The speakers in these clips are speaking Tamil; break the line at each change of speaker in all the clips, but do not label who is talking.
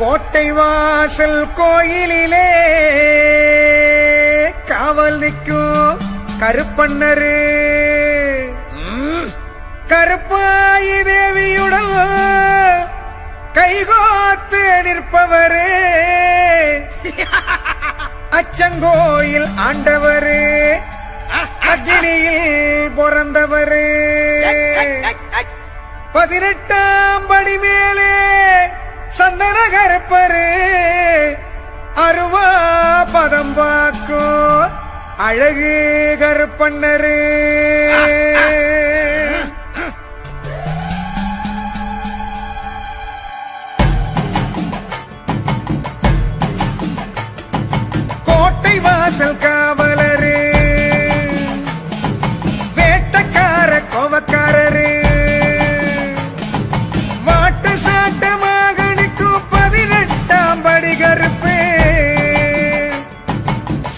கோட்டை வாசல் கோயிலிலே காவல் நிற்கும் கருப்பண்ணரு கருப்பாயி தேவியுடன் கைகோத்து நிற்பவரு அச்சங்கோயில் ஆண்டவரு அக்னியில் பிறந்தவரு 18ஆம் படி மேலே சந்தன கருப்பரு அருவா பதம் பாக்கும் அழகு கருப்பண்ணரு கோட்டை வாசல் காவலரு வேட்டக்கார கோவக்காரரு வாட்டு சாட்டமாக நிற்கும் 18ஆம் படி கருப்பு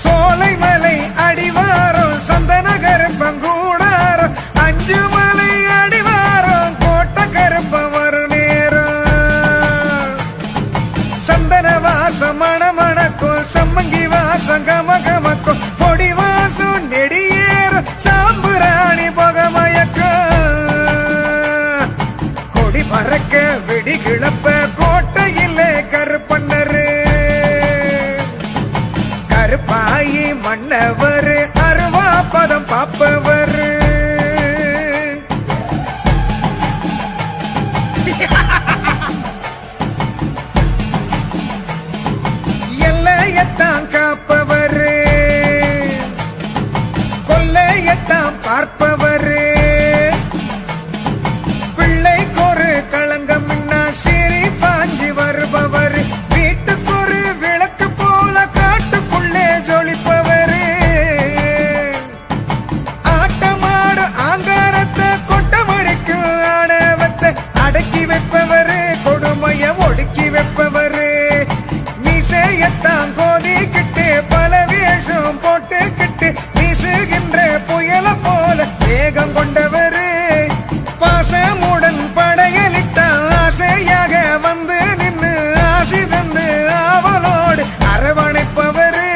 சோலைமலை அடிவாரம் சந்தன கருப்பங்கூடாரம் 5 மலை அடிவாரம் கோட்டை கருப்ப வரும் நேரம் சந்தன வாசம் மணமணக்கும் சம்மங்கி வாசம் கமகமக்கும் பொடி வாசம் நெடியேறும் சாம்புராணி புகமயக்கம் கொடி பறக்க வெடி கிளப்ப கோட்டையிலே கருப்பண்ணரு கருப்பாயி மன்னவரு அருவா பதம் பாப்பவரு எல்லையத்தான் காப்பவரு கொல்லையத்தான் பார்ப்பவரு பிள்ளைக்கொரு களங்கம் சீறி பாஞ்சி வருபவர் வீட்டுக்கொரு விளக்கு போல காட்டுக்குள்ளே ஜொலிப்பவரு ஆட்டமாடு ஆங்காரத்தை கொட்டமடிக்கு ஆணவத்தை அடக்கி வைப்பவரு கொடுமைய ஒடுக்கி வைப்பவரு மீசையத்தான் கோதிக்கிட்டு பல வேஷம் போட்டுக்கிட்டு வீசுகின்ற புயல போல வேகம் கொண்டவரு பாசமுடன் படையலிட்ட ஆசையாக வந்து நின்று ஆசி தந்து ஆவலோடு அரவணைப்பவரு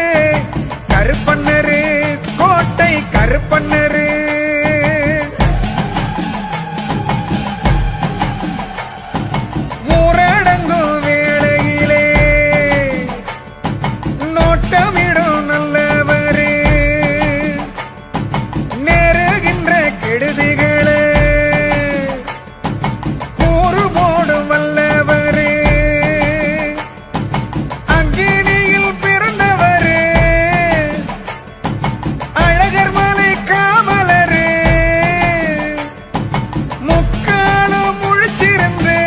கருப்பண்ணரு கோட்டை கருப்பண்ணரு ஊரடங்கும் வேளையிலே நோட்டமிடும் நல்லவரு நேருகின்ற கெடுதிகளே கூறு போடும் வல்லவரு அங்கினியில் பிறந்தவரு அழகர் மலை காவலரு முக்காலம் முழிச்சிருந்து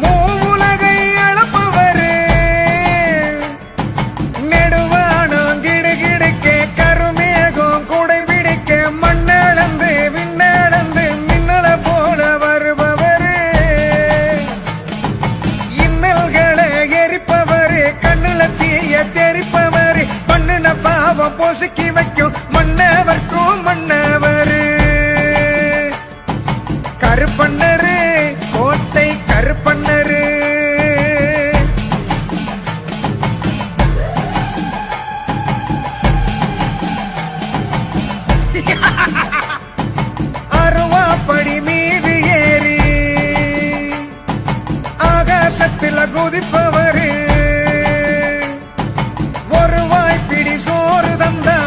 மூவுலகை அளப்பவரு நெடுவானம் கிடுகிடுக்க கருமேகம் குடை பிடிக்க மண்ணளந்து விண்ணளந்து மின்னல போல வருபவரு இன்னல்களை எரிப்பவரு கண்ணுல தீய தெரிப்பவரு மண்ணுன பாவம் பொசுக்கி வைக்கும் மன்னவர்க்கும் மன்னவரு கருப்பண்ணரு கோட்டை கருப்பண்ணரு அருவாப்படி மீது ஏறி ஆகாசத்துல குதிப்பவரு ஒரு வாய்ப்பிடி சோறு தந்தா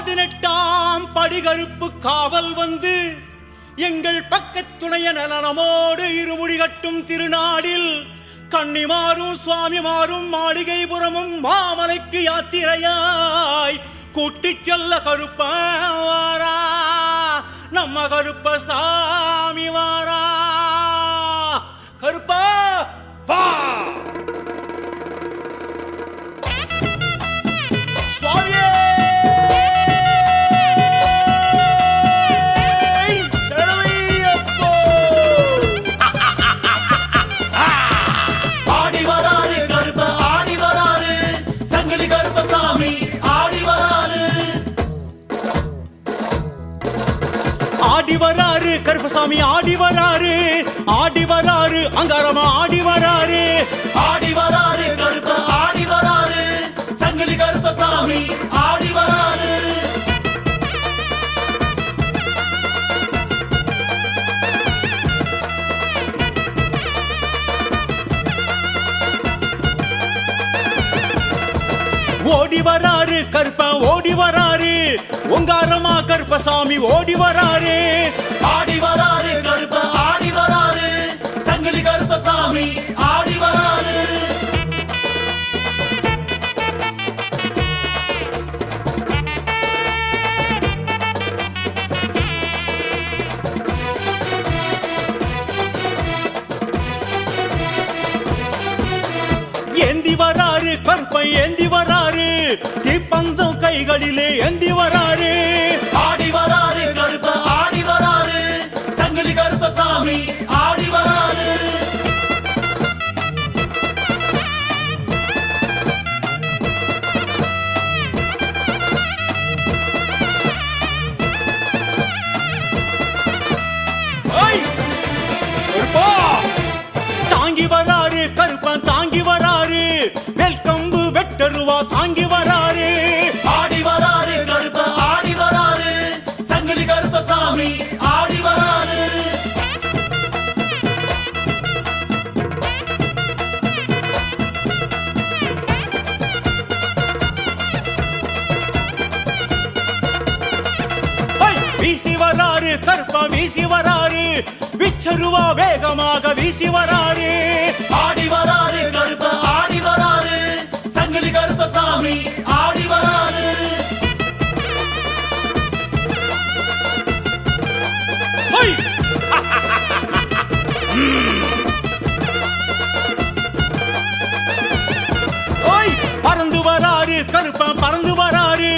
18ஆம் படிகருப்பு காவல் வந்து எங்கள் பக்கத்துணைய நலனமோடு இருமுடி கட்டும் திருநாளில் கன்னிமாரும் சுவாமிமாரும் மாளிகைபுரமும் மாமலைக்கு யாத்திரையாய் கூட்டிச் செல்ல கருப்பாரா நம்ம கருப்ப சாமி வாரா. கருப்பா வா. ஆடி வராரு கருப்பசாமி ஆடி வராரு, ஆடி வராரு அங்காரமா ஆடி வராரு,
ஆடி வராரு கருப்ப ஆடி வராரு, சங்கிலி கருப்பசாமி ஆடி வராரு.
ஓடி வராரு கருப்ப ஓடி வராரு, ஒங்காரமா கருப்பசாமி ஓடி வராரு,
ஆடி வராரு கருப்ப ஆடி வராரு, சங்கிலி கருப்பசாமி ஆடி வராரு.
ஏந்தி வராரு கருப்பை ஏந்தி வராரு, தீப்பந்தம் கைகளிலே ஏந்தி வராரு,
ஆடி வராரு கருப்ப ஆடி வராரு, சங்கிலி கருப்பசாமி ஆடி வராரு.
தாங்கி வராரு கருப்பன் தாங்கி வராரு, வெல்கம்பு வெட்டருவா தாங்கி வராரு,
ஆடி வராரு கருப்ப ஆடி வராரு, சங்கிலி கருப்பசாமி ஆடி வராரு.
வீசி வராரு கருப்பா வீசி வராரு, விச்சருவா வேகமாக வீசி வராரு,
ஆடி வராரு கருப்ப ஆடி வராரு, சங்கிலி கருப்பசாமி ஆடி வராரு.
பறந்து வராரு கருப்பன் பறந்து வராரு,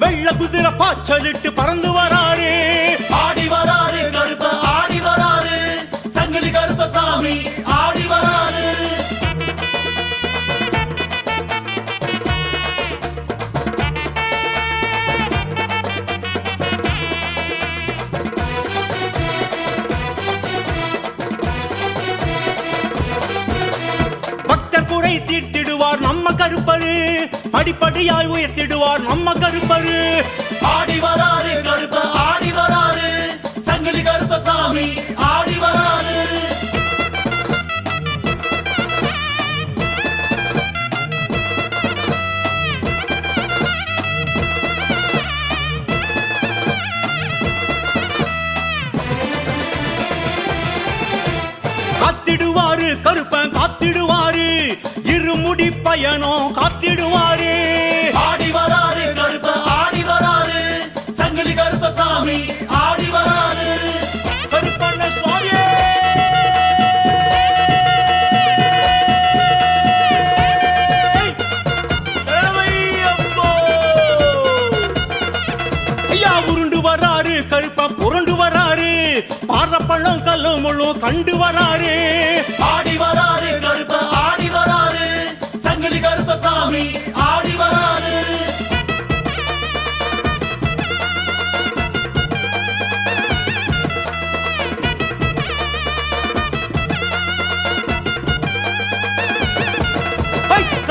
வெள்ள குதிரை பாய்ச்சலிட்டு பறந்து வராரு,
ஆடி வராரு கருப்ப ஆடி வராரு, சங்கிலி கருப்பசாமி ஆடி வராரு.
பக்தர் குறை தீர்த்திடுவார் நம்ம கருப்பரு, படிப்படியாய் உயர்த்திடுவார் நம்ம கருப்பரு,
ஆடி வராரு கருப்ப ஆடி வராரு, சங்கிலி கருப்பசாமி ஆடி வராரு.
காத்திடுவாரு கருப்பன் காத்திடுவாரு, இருமுடி பயணம் காத்திடுவாரு,
ஆடி வராரு கருப்ப ஆடி வராரு, சங்கிலி கருப்பசாமி ஆடி வராரு.
கருப்பண்ண சுவாமியே ஐயா உருண்டு வராரு கருப்பன் புரண்டு வராரு, பாறப்பள்ளம் கல்லு முள்ளும் கண்டு வராரு,
ஆடி வராரு கருப்ப ஆடி வராரு, சங்கிலி கருப்பசாமி ஆடி வராரு.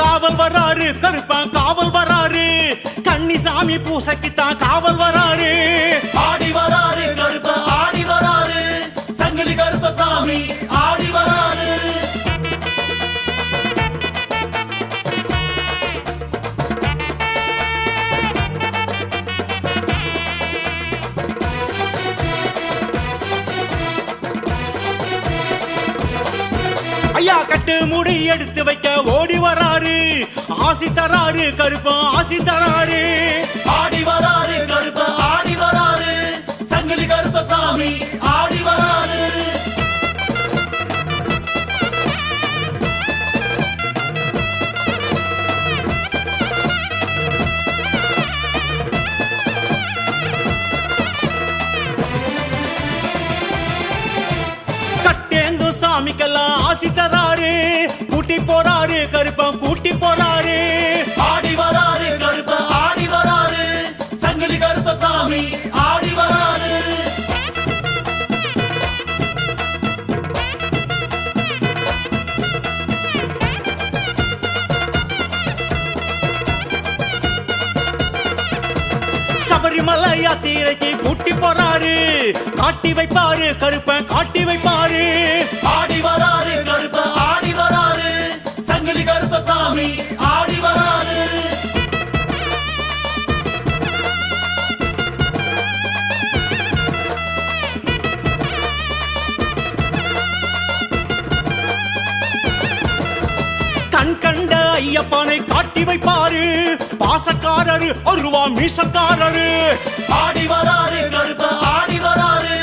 காவல் வராரு கருப்பன் காவல் வராரு, கன்னிசாமி பூசைக்குத்தான் காவல் வராரு,
ஆடி வராரு கருப்ப ஆடி வராரு, சங்கிலி கருப்பசாமி ஆடி வராரு.
ஐயா கட்டு முடி எடுத்து வைக்க ஓடி வராரு ஆசி தராரு கருப்பன் ஆசி தராரு
ஆடி வராரு கருப்ப ஆடி வராரு சங்கிலி கருப்பசாமி ஆடி வராரு
கட்டேந்தும் சாமிக்கெல்லாம் ஆசி தராரு கூட்டி போறாரு கருப்பன் கூட்டி போறாரு
ஆடி வராரு கருப்ப ஆடி வராரு சங்கிலி கருப்பசாமி ஆடி வராரு
சபரிமலை யாத்திரைக்கு கூட்டி போறாரு காட்டி வைப்பாரு கருப்பன் காட்டி வைப்பாரு
ஆடி வராரு கருப்ப ஆடி வராரு சங்கிலி கருப்பசாமி ஆடி வராரு
கண் கண்ட ஐயப்பனை காட்டி வைப்பாரு பாசக்காரரு ஒருவா மீசக்காரரு
ஆடி வராரு கருப்ப ஆடி வராரு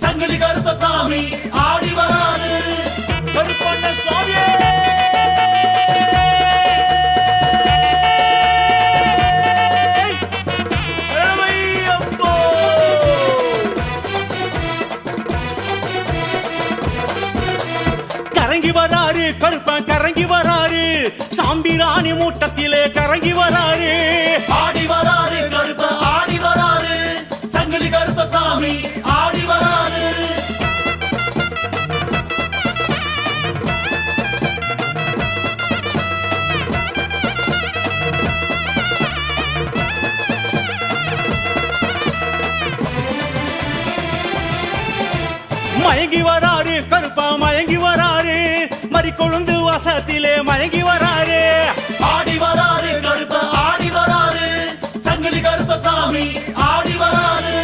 சங்கிலி கருப்பசாமி ஆடி வராரு
கருப்பண்ண சுவாமியே ஏழையப்போ. கரங்கி வராரு கருப்பன் கரங்கி வராரு சாம்பிராணி மூட்டத்திலே கரங்கி வராரு
ஆடி வராரு கருப்ப ஆடி வராரு சங்கிலி கருப்பசாமி ஆடி வராரு
மயங்கி வராரு கருப்பா மயங்கி வராரு மறி கொழுந்து வாசத்திலே மயங்கி வராரு
ஆடி வராரு கருப்ப ஆடி வராரு சங்கிலி கருப்பசாமி ஆடி வராரு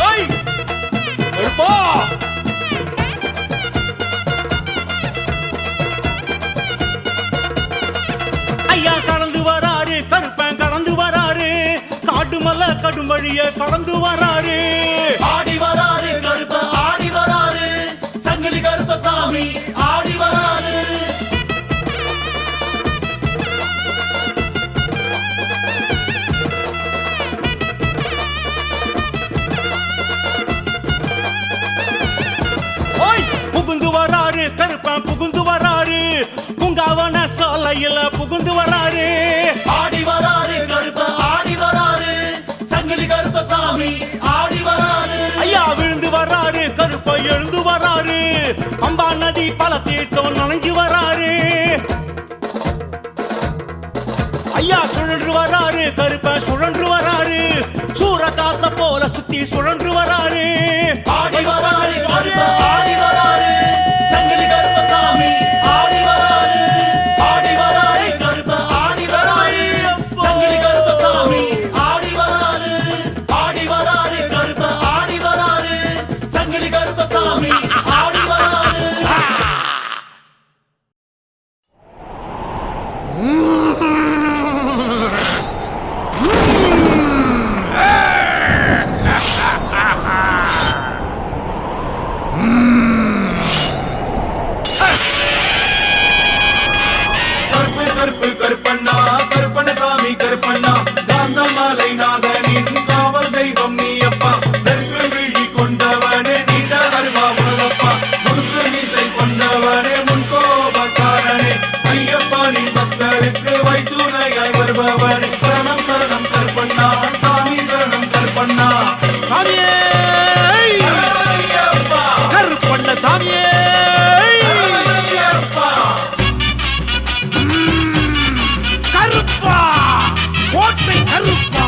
ஐய்! கருப்பா! ஐயா கடந்து வராரு கருப்பன் கடந்து வராரு காடு மல்ல கடும் வழிய கடந்து வராரு
ஆடி வராரு கருப்ப ஆடி வராரு சங்கிலி கருப்பசாமி ஆடி வராரு
ஓய்! புகுந்து வராரு கருப்பன் புகுந்து வராரு பூங்காவன சாலையில புகுந்து வராரு
ஆடி வராரு கருப்ப ஆடி வராரு சங்கிலி கருப்பசாமி ஆடி வராரு
ஐயா விழுந்து வராரு கருப்ப எழுந்து வராரு அம்பா நதி பல தீர்த்தம் நனைஞ்சு வராரு ஐயா சுழன்று வராரு கருப்ப சுழன்று வராரு சூற காத்த போல சுத்தி சுழன்று வராரு
ஆடி வராரு கருப்ப ஆடி வராரு சங்கிலி கருப்பசாமி ஆடி வராரு ஆடி வராரு கருப்ப ஆடி வராரு சங்கிலி கருப்பசாமி ஆடி வராரு ஆடி வராரு கருப்ப ஆடி வராரு சங்கிலி கருப்பசாமி ஆடி வராரு கருப்பு கருப்பு கருப்பண்ணா கருப்பண்ணசாமி கருப்பண்ணா காந்தமாலை நாதனின் காவல் தெய்வம் நீயப்பா நெருப்பு விழி கொண்டவனே நீண்ட அருவா உணவப்பா முழுக்கு மீசை கொண்டவனே முன்கோபக்காரனே ஐயப்பானின் பக்தருக்கு வைத்துணையாய் வருபவனே சரணம் சரணம் கருப்பண்ணா சாமி சரணம் கருப்பண்ணா
சாமியே
ஐயப்பா
கருப்பண்ண சாமியே
ஐயப்பா
கருப்பா கோட்டை கருப்பா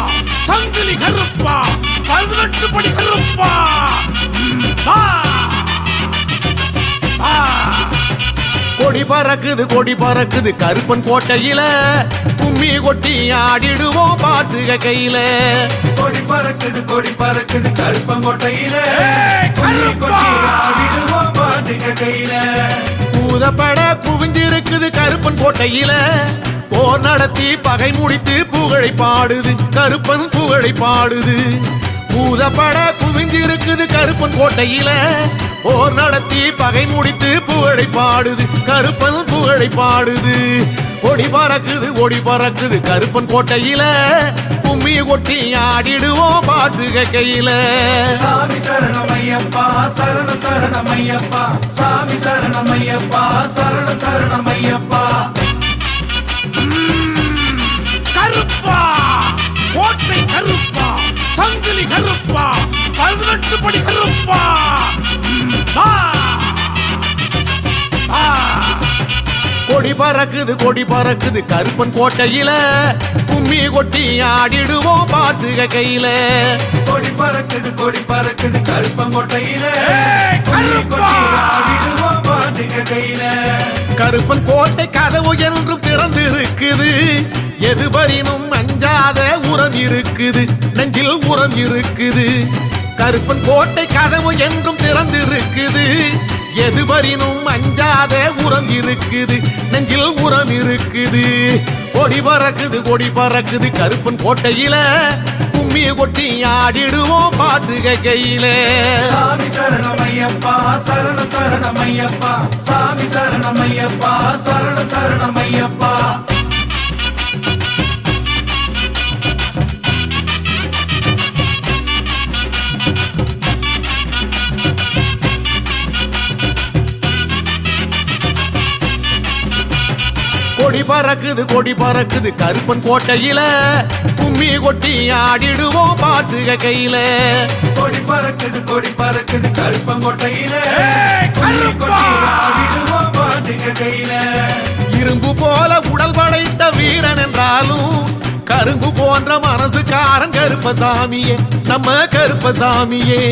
சங்கிலி கருப்பா 18 படி கருப்பா ஆ! ஆ! கொடி பறக்குது கருப்பன் கோட்டையில கும்மி கொட்டி ஆடிடுவோம் பாட்டுக கையில
கொடி பறக்குது கருப்பங்கோட்டையில
ஏய், கருப்பா!
கொடி கொட்டி ஆடிடுவோம் கையில
பூதப்பட குவிஞ்சிருக்குது கருப்பன் கோட்டையில போர் நடத்தி பகை முடித்து புகழை பாடுது கருப்பன் புகழை பாடுது பூதப்பட குவிஞ்சிருக்குது கருப்பன் கோட்டையில போர் நடத்தி பகை முடித்து புகழை பாடுது கருப்பன் புகழை பாடுது ஒடி பறக்குது கருப்பன் கோட்டையில கும்மி கொட்டி ஆடிடுவோம் பாட்டு கையில
சாமி சரணமையப்பா சரணம் சரணமையப்பா சாமி சரணமையப்பா சரணம் சரணமையப்பா
கருப்பா கோட்டை கருப்பா சங்கிலி கருப்பா 18 படி கருப்பா
கொடி பறக்குது கருப்பன் கோட்டையில கும்மி கொட்டி ஆடிடுவோம் பாட்டு கையில
கொடி பறக்குது கருப்பங்கோட்டையில
கருப்பா!
ஆடிடுவோம் பாட்டுக கையில
கருப்பன் கோட்டை கதவு என்றும் திறந்திருக்குது எதுபரினும் அஞ்சாத உரம் இருக்குது நெஞ்சில் உரம் இருக்குது கருப்பன் கோட்டை கதவு என்றும் திறந்திருக்குது எதுபரினும் அஞ்சாத உரம் இருக்குது நெஞ்சில் உரம் இருக்குது கொடி பறக்குது கருப்பன் கோட்டையில கும்மி கொட்டி ஆடிடுவோம் பாட்டு கையில
சாமி சரணமையப்பா சரணம் சரணமையப்பா சாமி சரணமையப்பா சரணம் சரணமையப்பா
கொடி பறக்குது கருப்பன் கோட்டையில கும்மி கொட்டி ஆடிடுவோம் பாட்டு கையில
கொடி பறக்குது கருப்பங்கோட்டையில
கருப்பா!
ஆடிடுவோம் பாட்டுக கையில
இரும்பு போல உடல் படைத்த வீரன் என்றாலும் கரும்பு போன்ற மனசுக்காரன் கருப்பசாமியே நம்ம கருப்பசாமியே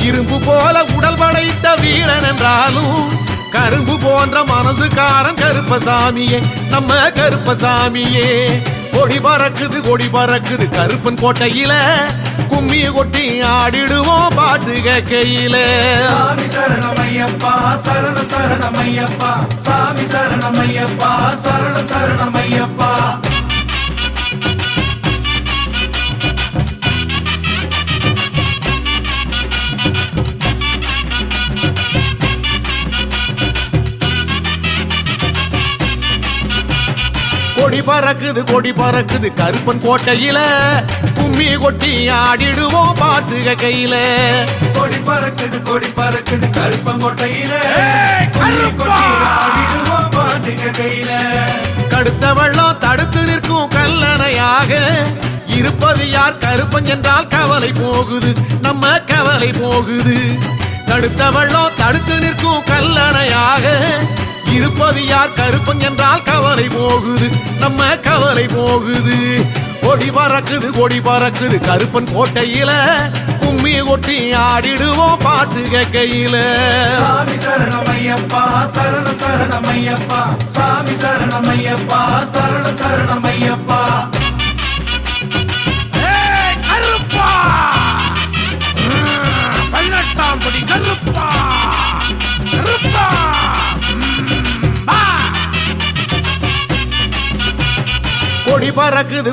இரும்பு போல உடல் படைத்த வீரன் என்றாலும் கரும்பு போன்ற மனசுக்காரன் கருப்பசாமியே நம்ம கருப்பசாமியே கொடி பறக்குது கருப்பன் கோட்டையில கும்மி கொட்டி ஆடிடுவோம் பாட்டு கையில
சாமி சரணமையப்பா சரணம் சரணமையப்பா சாமி சரணமையப்பா சரணம் சரணமையப்பா
கொடி பறக்குது கருப்பன் கோட்டையில கும்மி கொட்டி ஆடிடுவோம் பாட்டு கையில
கொடி பறக்குது கருப்பங்கோட்டையில
கருப்பா!
ஆடிடுவோம் பாட்டுக கையில
கடுத்த வெள்ளம் தடுத்து நிற்கும் கல்லணையாக இருப்பது யார் கருப்பன் என்றால் கவலை போகுது நம்ம கவலை போகுது தடுத்த வெள்ளம் தடுத்து நிற்கும் கல்லணையாக இருப்பது யார் கருப்பன் என்றால் கவலை போகுது நம்ம கவலை போகுது கொடி பறக்குது கருப்பன் கோட்டையில கும்மி கொட்டி ஆடிடுவோம் பாட்டு கையில
சாமி சரணமையப்பா சரணம் சரணமையப்பா சாமி சரணமையப்பா சரணம் சரணமையப்பா
கருப்பா 18 படி கருப்பா கருப்பா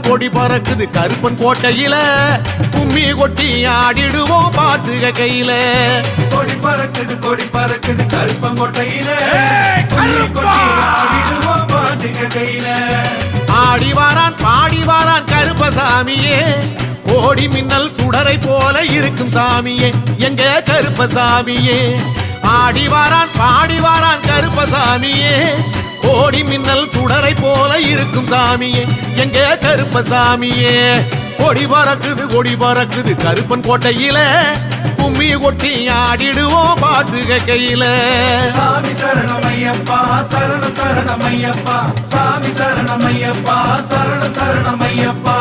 கொடி பறக்குது கருப்பன் கோட்டையில கும்மி கொட்டி ஆடிடுவோம் பாட்டு கையில
கொடி பறக்குது கருப்பங்கோட்டையில
கருப்பா!
ஆடிடுவோம் பாட்டுக கையில
ஆடி வாரான் கருப்பசாமியே கோடி மின்னல் சுடரை போல இருக்கும் சாமியே எங்க கருப்பசாமியே ஆடி வாரான் கருப்பசாமியே கோடி மின்னல் சுடரை போல இருக்கும் சாமியே எங்க கருப்பசாமியே கொடி பறக்குது கருப்பன் கோட்டையில கும்மி கொட்டி ஆடிடுவோம் பாட்டு கையில
சாமி சரணமையப்பா சரணம் சரணமையப்பா சாமி சரணமையப்பா சரணம் சரணமையப்பா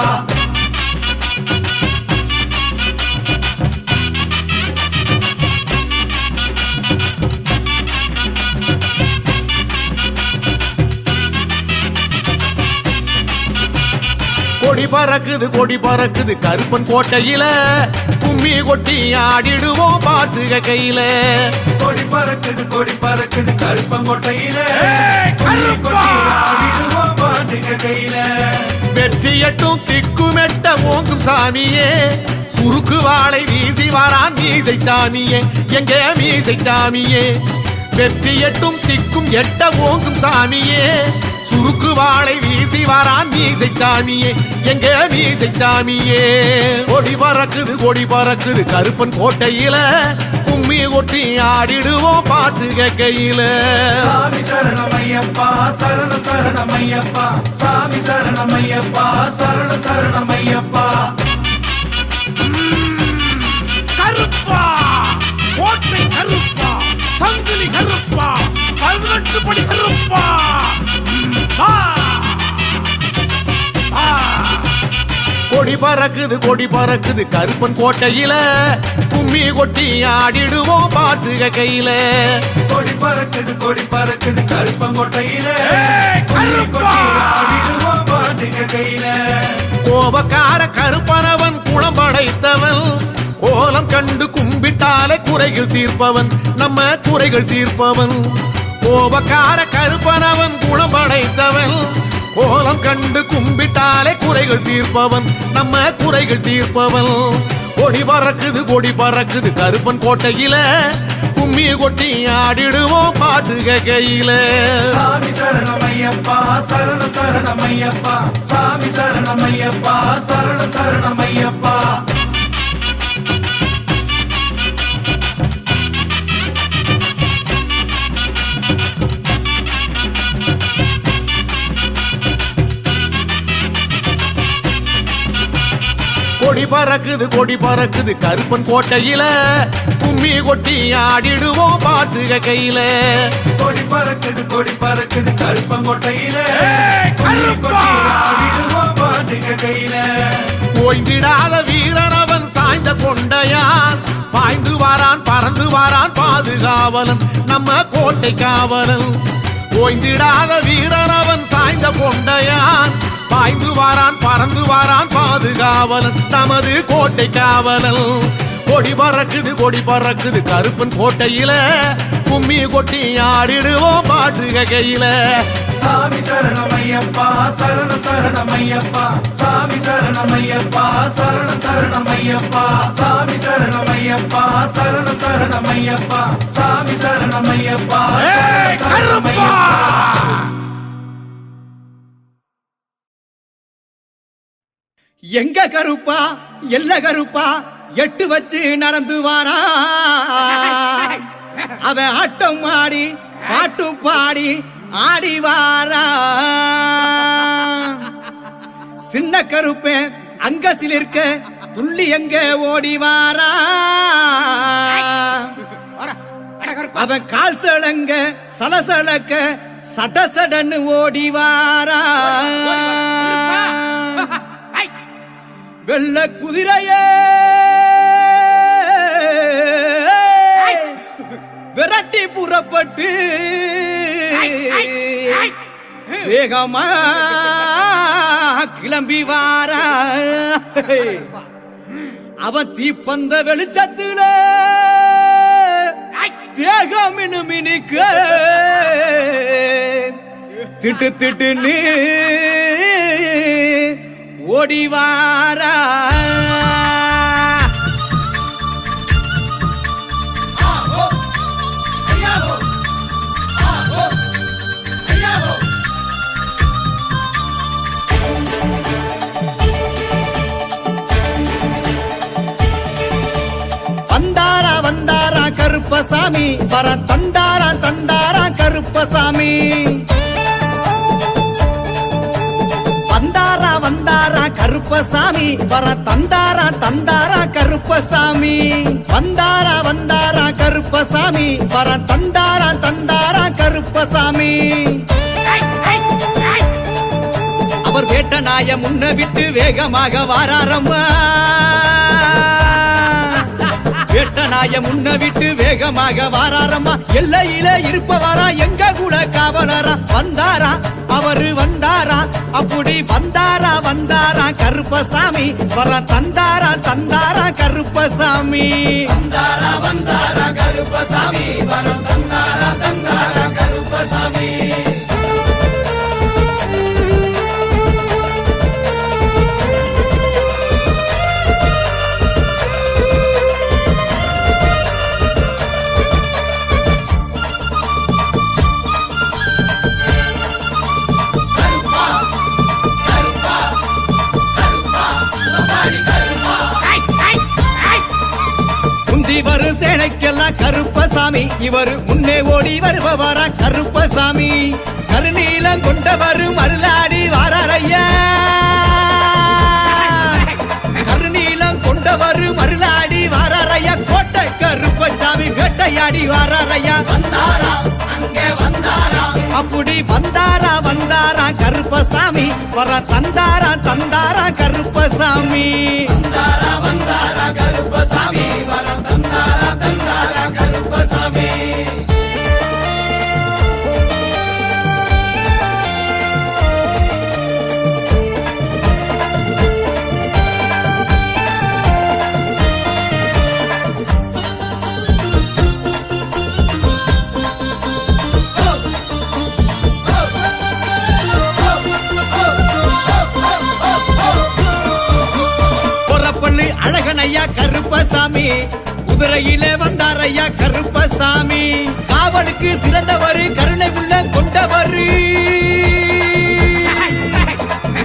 கொடி பறக்குது கருப்பன் கோட்டையில கும்மி கொட்டி ஆடிடுவோம் பாட்டு கையில
கொடி பறக்குது கருப்பங்கோட்டையில
ஏய், கருப்பா!
ஆடிடுவோம் பாட்டுக கையில
வெற்றி எட்டும் திக்குமெட்ட ஓங்கும் சாமியே சுருக்கு வாளை வீசி வாரான் மீசை சாமியே எங்க மீசை சாமியே வெற்றி எட்டும் திக்கும் எட்ட ஓங்கும் சாமியே சுருக்கு வாளை வீசி வாரான் மீசை சாமியே எங்க மீசை சாமியே கொடி பறக்குது கருப்பன் கோட்டையில கும்மி கொட்டி ஆடிடுவோம் பாட்டு கையில
சாமி சரணமையப்பா சரணம் சரணமையப்பா சாமி சரணமையப்பா சரணம் சரணமையப்பா
கருப்பா கோட்டை கருப்பா சங்கிலி கருப்பா 18 படி கருப்பா வா! வா!
கொடி பறக்குது கருப்பன் கோட்டையில கும்மி கொட்டி ஆடிடுவோம் பாட்டு கையில
கொடி பறக்குது கருப்பங்கோட்டையில
ஏய், கருப்பா!
ஆடிடுவோம் பாட்டுக கையில
கோபக்கார கருப்பனவன் குளம் படைத்தவன் கோலம் கண்டு கும்பிட்டாலே குறைகள் தீர்ப்பவன் நம்ம குறைகள் தீர்ப்பவன் கோபக்கார கருப்பனவன் குளம் படைத்தவன் கோலம் கண்டு கும்பிட்டாலே குறைகள் தீர்ப்பவன் நம்ம குறைகள் தீர்ப்பவன் கொடி பறக்குது கருப்பன் கோட்டையில கும்மி கொட்டி ஆடிடுவோம் பாட்டு கையில
சாமி சரணமையப்பா சரணம் சரணமையப்பா சாமி சரணமையப்பா சரணம் சரணமையப்பா
கொடி பறக்குது கருப்பன் கோட்டையில கும்மி கொட்டி ஆடிடுவோம் பாட்டு கையில
கொடி பறக்குது கருப்பங்கோட்டையில
ஏய், கருப்பா!
ஆடிடுவோம் பாட்டுக கையில
ஓய்ந்திடாத வீரனவன் சாய்ந்த கொண்டையான் பாய்ந்து வாரான் பறந்து வாரான் பாதுகாவலன் நம்ம கோட்டை காவலன் ஓய்ந்திடாத வீரனவன் சாய்ந்த கொண்டையான் பாய்ந்து வாரான் பறந்து வாரான் பாதுகாவலன் நமது கோட்டை காவலன் கொடி பறக்குது கருப்பன் கோட்டையில கும்மி கொட்டி ஆடிடுவோம் பாட்டு கையில
சாமி சரணமையப்பா சரணம் சரணமையப்பா சாமி சரணமையப்பா சரணம் சரணமையப்பா சாமி சரணமையப்பா சரணம் சரணமையப்பா சாமி சரணமையப்பா
ஏய், கருப்பா!
எங்க கருப்பா எல்ல கருப்பா எட்டு வச்சு நடந்து வாரா அவன் ஆட்டம் ஆடி பாட்டு பாடி ஆடி வாரா சின்ன கருப்பேன் அங்க சிலிர்க்க துள்ளி எங்க ஓடி வாரா அவன் கால் சலங்க சலசலக்க சடசடன்னு ஓடி வாரா வெள்ள குதிரையே விரட்டி புறப்பட்டு வேகமா கிளம்பி வாரா அவன் தீப்பந்த வெளிச்சத்துல தேகம் மினுமினுக்க திட்டு திட்டுன்னு ஓடி வாரா வந்தாரா கருப்பசாமி வர தந்தாரா கருப்பசாமி வந்தாரா கருப்பசாமி வர தந்தாரா கருப்பசாமி வந்தாரா கருப்பசாமி வர தந்தாரா கருப்பசாமி அவர் வேட்ட நாய முன்ன விட்டு வேகமாக வாராரம்மா வேட்ட நாய முன்ன விட்டு வேகமாக வாராரம்மா எல்லையில இருப்பவரா எங்க கூட காவலரா அவரு வந்தாரா அப்படி வந்தாரா வந்தாரா கருப்பசாமி வர தந்தாரா தந்தாரா கருப்பசாமி
வந்தாரா வந்தாரா கருப்பசாமி வரம் தந்தாரா தந்தாரா கருப்பசாமி
வரும் சேனைக்கெல்லாம் கருப்பசாமி இவரு முன்னே ஓடி வருபவரா கருப்பசாமி கருநீலம் கொண்டவரு மருளாடி வாராரையா கருநீலம் கொண்டவரு மருளாடி வாராரையா கோட்டை கருப்பசாமி வேட்டையாடி வாராரையா
வந்தாரா அங்கே வந்தாரா
அப்படி வந்தாரா வந்தாரா கருப்பசாமி வர தந்தாரா தந்தாரா கருப்பசாமி
வந்தாரா வந்தாரா கருப்பசாமி வரம் தந்தாரா தந்தாரா கருப்பசாமி
ஐயா கருப்பசாமி குதிரையிலே வந்தார் ஐயா கருப்பசாமி காவலுக்கு சிறந்தவரு கருணை உள்ள கொண்டவரு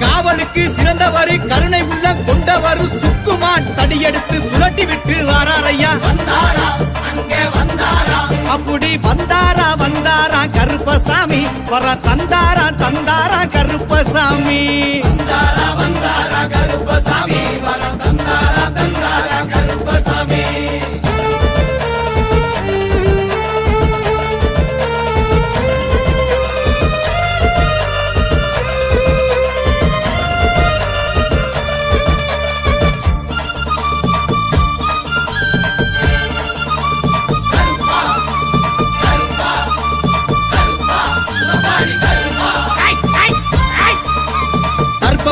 காவலுக்கு சிறந்தவரு கருணை உள்ள கொண்டவரு சுக்குமான் தடியெடுத்து சுழட்டி விட்டு வாரார் ஐயா
வந்தாரா அங்கே வந்தாரா
அப்படி வந்தாரா வந்தாரா கருப்பசாமி வர தந்தாரா தந்தாரா கருப்பசாமி
வந்தாரா வந்தாரா கருப்பசாமி வரம் தந்தாரா தந்தாரா கருப்பசாமி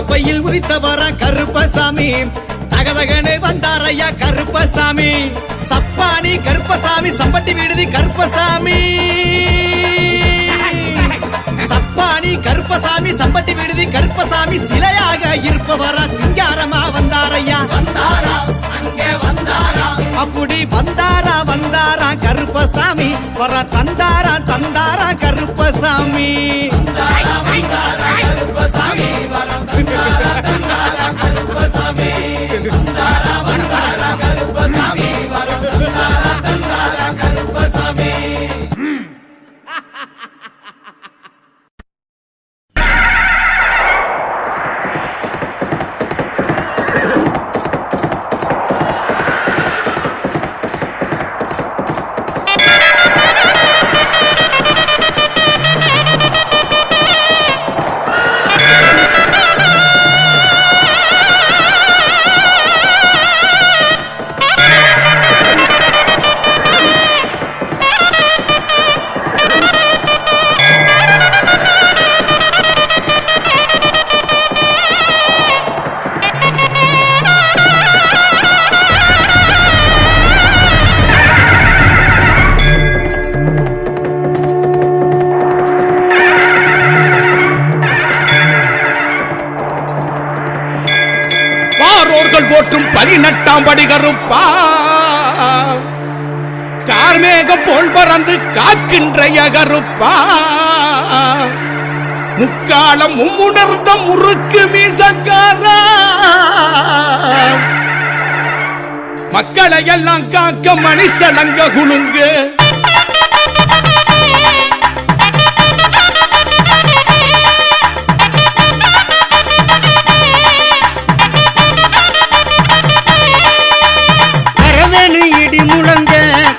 பையில் உரித்தவரா கருப்பசாமி தகதகனே வந்தார் ஐயா கருப்பசாமி சப்பானி கருப்பசாமி சம்பட்டி விடுதி கருப்பசாமி சப்பானி கருப்பசாமி சம்பட்டி விடுதி கருப்பசாமி சிலையாக இருப்பவரா சிங்காரமா வந்தார் ஐயா
வந்தாரா அங்கே வந்தாரா
அப்படி வந்தாரா வந்தாரா கருப்பசாமி வர தந்தாரா தந்தாரா கருப்பசாமி
வந்தாரா வந்தாரா கருப்பசாமி வரம் தந்தாரா தந்தாரா கருப்பசாமி வந்தாரா வந்தாரா கருப்பசாமி வரம் தந்தாரா தந்தாரா கருப்பசாமி
போற்றும் 18ஆம் படி கருப்பா கார்மேகம் போல் பறந்து காக்கின்ற கருப்பா முக்காலம் மும்முணர்ந்த முறுக்கு மீசக்காரா மக்களை எல்லாம் காக்க மணிசலங்க குலுங்கு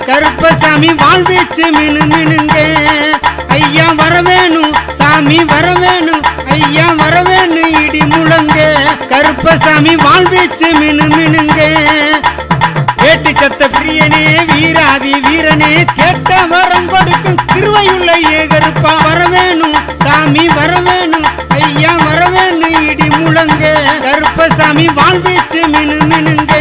கருப்பசாமி வாழ்வீச்சு மினு மினுங்க ஐயா வரவேணும் சாமி வரவேணும் ஐயா வரவேணும் இடி முழங்க கருப்பசாமி வாழ்வீச்சு மினு மினுங்க கேட்டு சத்த பிரியனே வீராதி வீரனே கேட்ட வரம் கொடுக்கும் திருவையுள்ள கருப்பா வரவேணும் சாமி வரவேணும் கருப்பசாமி வாழ்வீச்சு மினு மினுங்க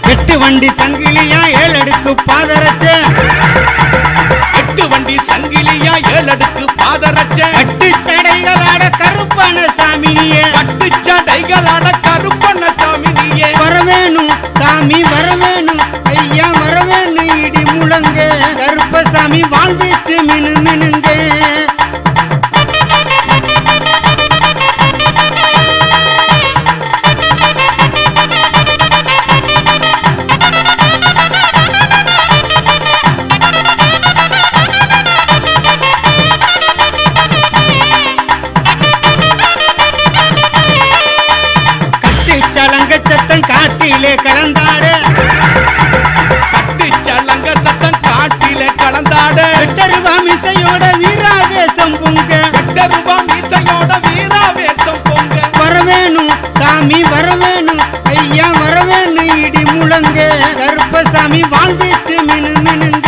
எட்டு வண்டி சங்கிலியா ஏழடுக்கு பாதரச்ச
எட்டு வண்டி சங்கிலியா ஏழடுக்கு பாதரச்ச
எட்டு சடைகளாட கருப்பான சாமினியே
பட்டு சடைகளான கருப்பண்ண சாமி நீயே
வரவேணும் சாமி வரவேணும் ஐயா வரவேணும் இடி முழங்க கருப்பசாமி வாழ்வீச்சு மினு மினுங்க சலங்க சத்தம் காட்டிலே கலந்தாட
பட்டு சலங்க சத்தம் காட்டிலே கலந்தாட
எட்டருவா மிசையோட வீராவேசம் பொங்க
எட்டருவா மீசையோட வீராவேசம் பொங்க
வரவேணும் சாமி வரவேணும் ஐயா வரவேணும் இடி முழங்க கருப்பசாமி வாழ்வீச்சு மினு மினுங்க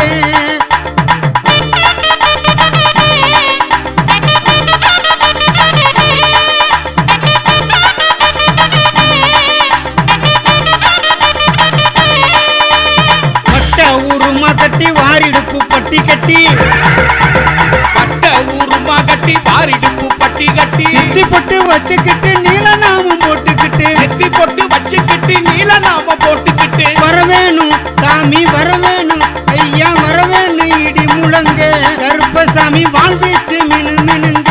கட்டி வாரிடுப்பு பட்டி கட்டி
பட்ட ஊருமா கட்டி வாரிடுப்பு பட்டி கட்டி
நெத்தி பொட்டு வச்சுக்கிட்டு நீலநாமம் போட்டுக்கிட்டு
நெத்தி பொட்டு வச்சுக்கிட்டு நீல நாம போட்டுக்கிட்டு
வரவேணும் சாமி வரவேணும் ஐயா வரவேணும் இடி முழங்க கருப்பசாமி வாழ்வீச்சு மினு மினுங்க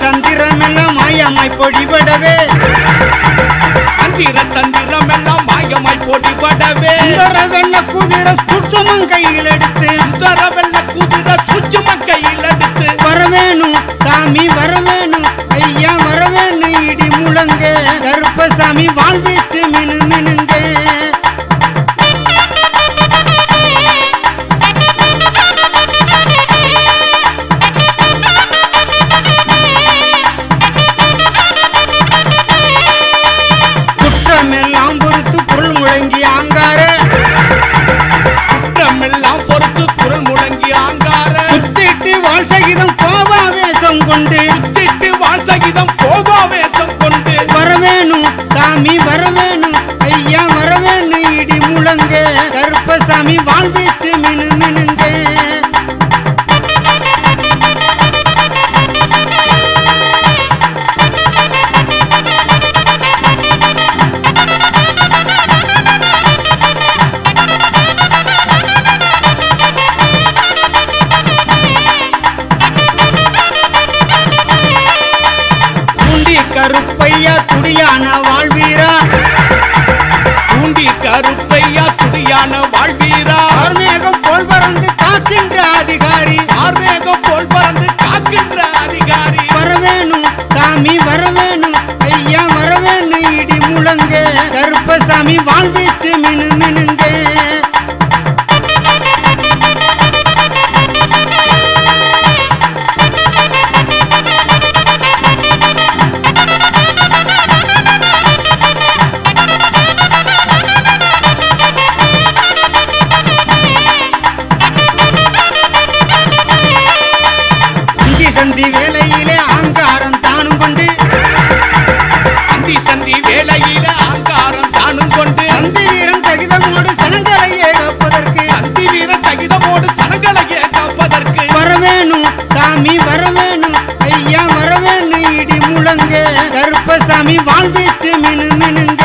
தந்திரமெல்லாம் மாயமாய் பொடிபடவே
தந்திரம் எல்லாம் மாயமாய் பொடிபடவே
வெள்ள குதிரை சுற்றமும் கையில் எடுத்து
வெள்ள குதிரை சுச்சும கையில் எடுத்து
வரவேணும் சாமி வரவேணும் ஐயா வரவேணும் இடி முழங்க கருப்பசாமி வாழ்வீச்சு மினு மினுங்க குற்றமெல்லாம் பொறுத்து குரல் முழங்கி ஆங்கார
குற்றமெல்லாம் பொறுத்து குரல் முழங்கி ஆங்கார
குத்திட்டு வாழ் சகிதம் கோபாவேசம் கொண்டு
திட்டு வாழ் சகிதம் கோபாவேசம் கொண்டு
வரவேணும் சாமி வரவேணும் ஐயா வரவேணும் இடி முழங்க கருப்பசாமி வாழ்வீச்சு மினு மினுங்க கருப்பையா துடியான வாழ்வீரா
பூண்டி கருப்பையா துடியான வாழ்வீரா
ஆர்மேகம் போல் பறந்து காக்கின்ற அதிகாரி
ஆர்மேகம் போல் பறந்து காக்கின்ற அதிகாரி
வரவேணும் சாமி வரவேணும் ஐயா வரவேணும் இடி முழங்க கருப்பசாமி வாழ்வீச்சு மினு மினுங்க சந்தி வேலையிலே ஆங்காரம் தானும் கொண்டு
சந்தி வேலையில ஆங்காரம் தானும் கொண்டு
சந்தி வீரன் சகிதமோடு சனங்களையே காப்பதற்கு
சந்தி வீரன் சகிதமோடு சனங்களையே காப்பதற்கு
வரவேணும் சாமி வரவேணும் ஐயா வரவேணும் இடி முழங்க கருப்பசாமி வாழ்வீச்சு மினு மினுங்க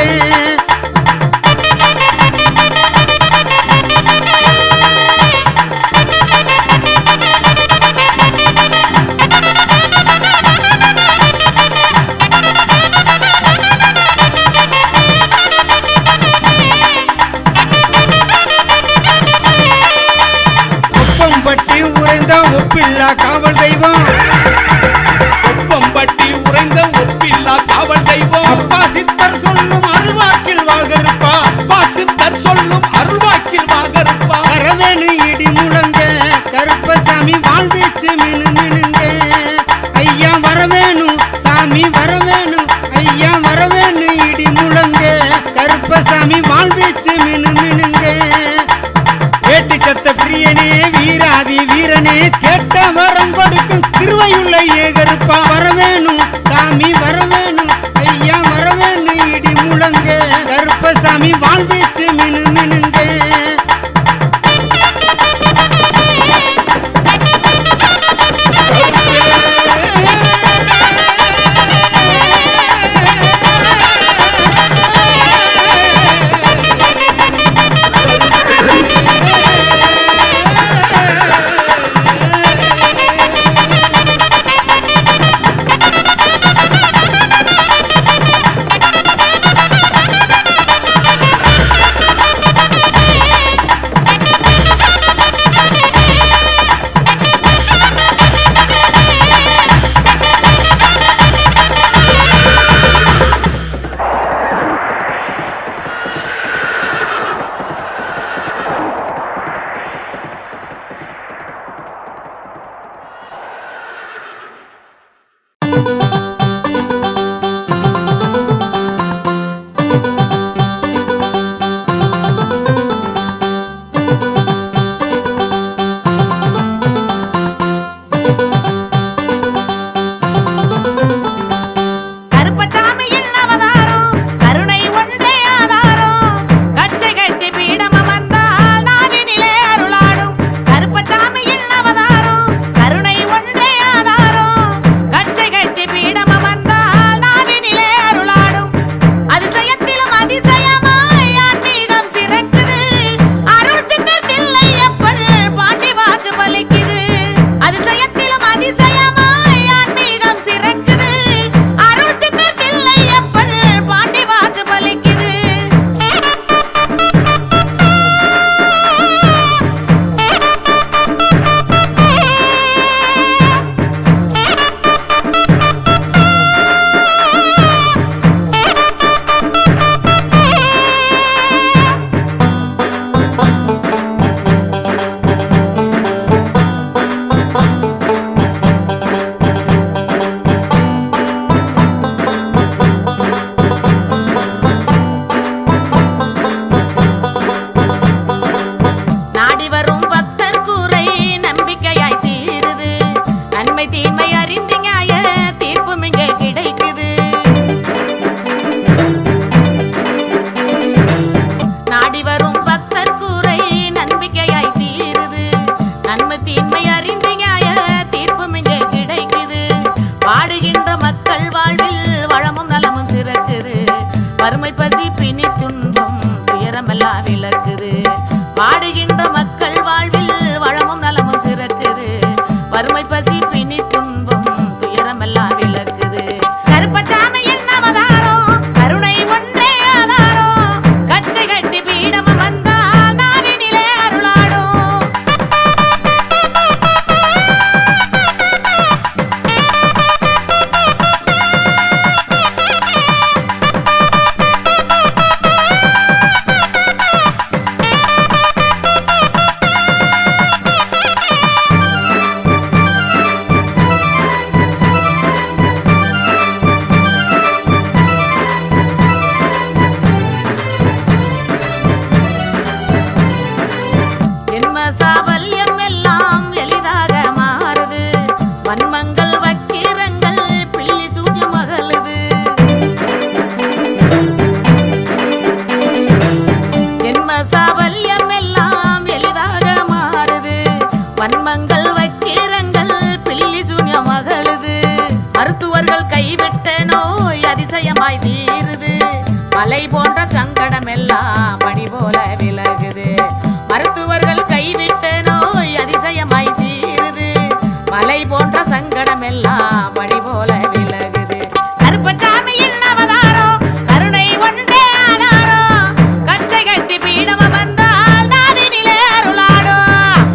உறைந்த ஒப்பில்லா காவல் தெய்வம்
கொப்பம்பட்டி உறைந்த ஒப்பில்லா காவல் தெய்வம்
அப்பா சித்தர் சொல்லும் அருள்வாக்கில் வாகருப்பா
அப்பா சித்தர் சொல்லும் அருள்வாக்கில் வாகருப்பா
வரவேணு இடி முழங்க கருப்பசாமி வாழ்வீச்சு மினு மினுங்க ஐயா வரவேணு சாமி வரவேணு ஐயா வரவேணு இடி முழங்க கருப்பசாமி வாழ்வீச்சு மினு மினுங்க வேட்டு சத்த பிரியனே வீராதி வீரனே கேட்ட வரம் கொடுக்கும் திருவையுள்ள ஏகருப்பா வரவேணு சாமி வரவேணு ஐயா வரவேணு இடி முழங்க கருப்பசாமி வாழ்வீச்சு மினு மினுங்க
மலை போன்ற சங்கடம் எல்லாம் பனி போல விலகுது. மருத்துவர்கள் கைவிட்ட நோய் அதிசயமாய் தீருது. மலை போன்ற சங்கடம் எல்லாம் பனி போல விலகுது. கருப்பசாமியின் அவதாரம் கருணை ஒன்றே ஆதாரம். கச்சை கட்டி பீடம் வந்தால் நாவினிலே அருளாடும்.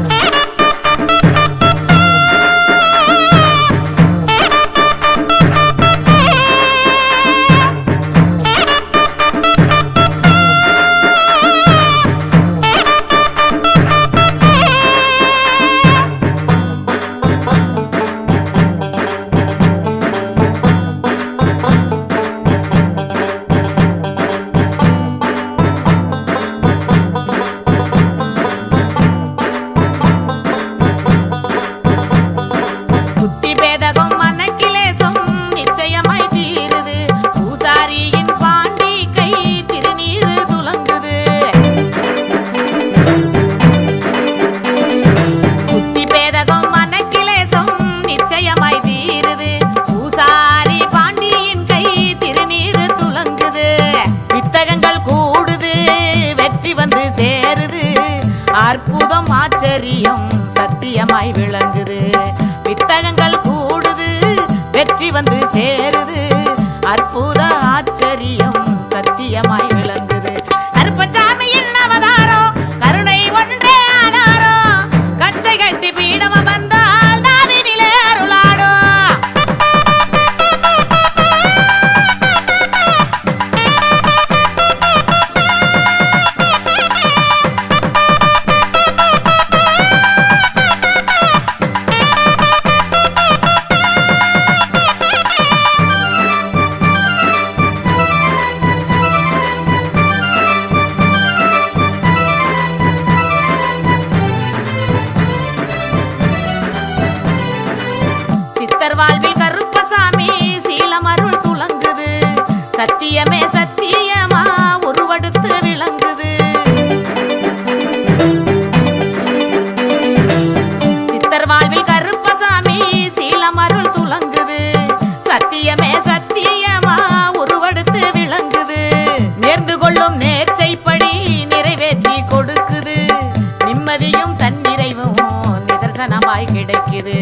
வந்து சேருது அற்புத ஆச்சரியம் சத்தியமாய் விளங்குது கருப்பசாமியின் அவதாரம் கருணை ஒன்றே ஆதாரம் கச்சை கட்டி பீடம் வந்தால் நாவினிலே அருளாடும் சித்தர் வாழ்வில் கருப்பசாமி சீலமருள் துலங்குது சத்தியமே சத்தியமா உருவெடுத்து விளங்குது சித்தர் வாழ்வில் கருப்பசாமி சீலமருள் துலங்குது சத்தியமே சத்தியமா உருவெடுத்து விளங்குது நேர்ந்து கொள்ளும் நேர்ச்சைப்படி நிறைவேற்றி கொடுக்குது நிம்மதியும் தன்னிறைவும் நிதர்சனமாய் கிடைக்குது